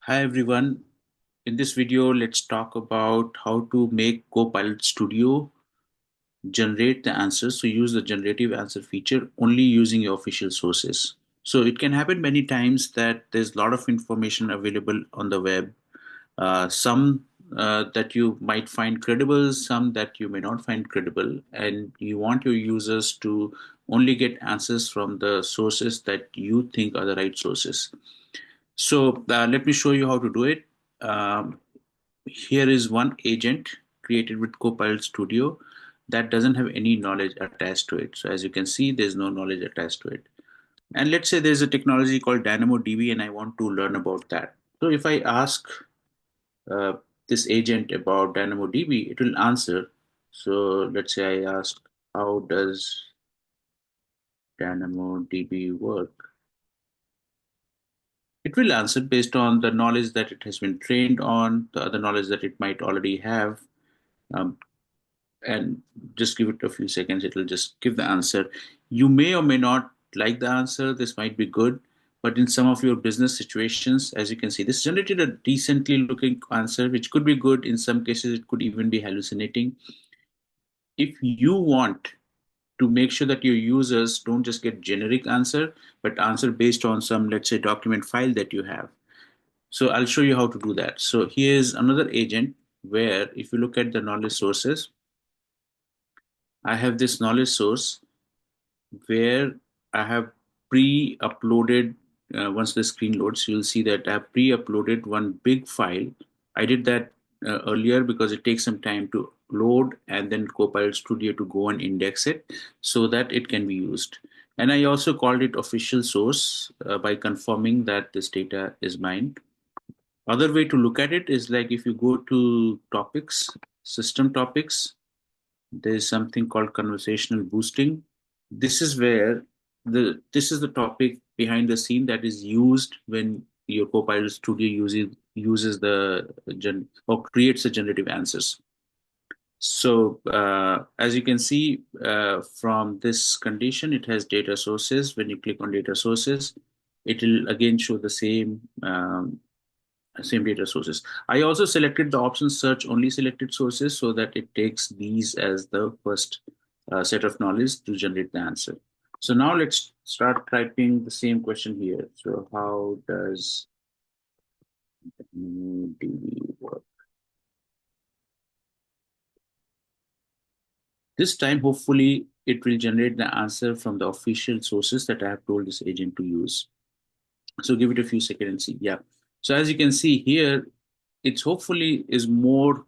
Hi everyone. In this video, let's talk about how to make Copilot Studio generate the answers. So use the generative answer feature only using your official sources. So it can happen many times that there's a lot of information available on the web. Some that you might find credible, some that you may not find credible, and you want your users to only get answers from the sources that you think are the right sources. So let me show you how to do it. Um, Here is one agent created with Copilot Studio that doesn't have any knowledge attached to it. So as you can see, there's no knowledge attached to it. And let's say there's a technology called DynamoDB and I want to learn about that. So if I ask uh, this agent about DynamoDB, it will answer. So let's say I ask, how does DynamoDB work? It will answer based on the knowledge that it has been trained on, the other knowledge that it might already have. Um, and just give it a few seconds, it will just give the answer. You may or may not like the answer. This might be good, but in some of your business situations, as you can see, this generated a decently looking answer, which could be good. In some cases, it could even be hallucinating. If you want to make sure that your users don't just get generic answer, but answer based on some, let's say, document file that you have. So I'll show you how to do that. So here's another agent where if you look at the knowledge sources, I have this knowledge source where I have pre-uploaded, once the screen loads, you'll see that I have pre-uploaded one big file. I did that earlier because it takes some time to load and then Copilot Studio to go and index it so that it can be used. And I also called it official source by confirming that this data is mine. Other way to look at it is like if you go to topics, system topics, there's something called conversational boosting. This is where this is the topic behind the scene that is used when your Copilot Studio uses the or creates the generative answers. So as you can see from this condition, it has data sources. When you click on data sources, it will again show the same data sources. I also selected the option search only selected sources so that it takes these as the first set of knowledge to generate the answer. So now let's start typing the same question here. So how does DB work? This time, hopefully, it will generate the answer from the official sources that I have told this agent to use. So give it a few seconds and see. Yeah. So as you can see here, it's hopefully is more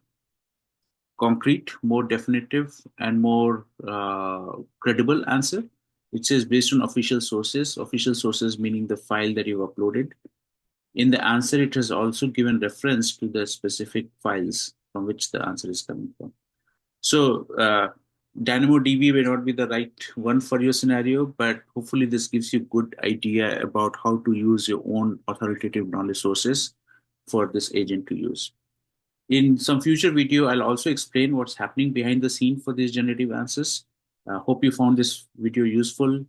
concrete, more definitive, and more credible answer, which is based on official sources. Official sources meaning the file that you've uploaded. In the answer, it has also given reference to the specific files from which the answer is coming from. So, DynamoDB may not be the right one for your scenario, but hopefully this gives you good idea about how to use your own authoritative knowledge sources for this agent to use. In some future video, I'll also explain what's happening behind the scene for these generative answers. Hope you found this video useful.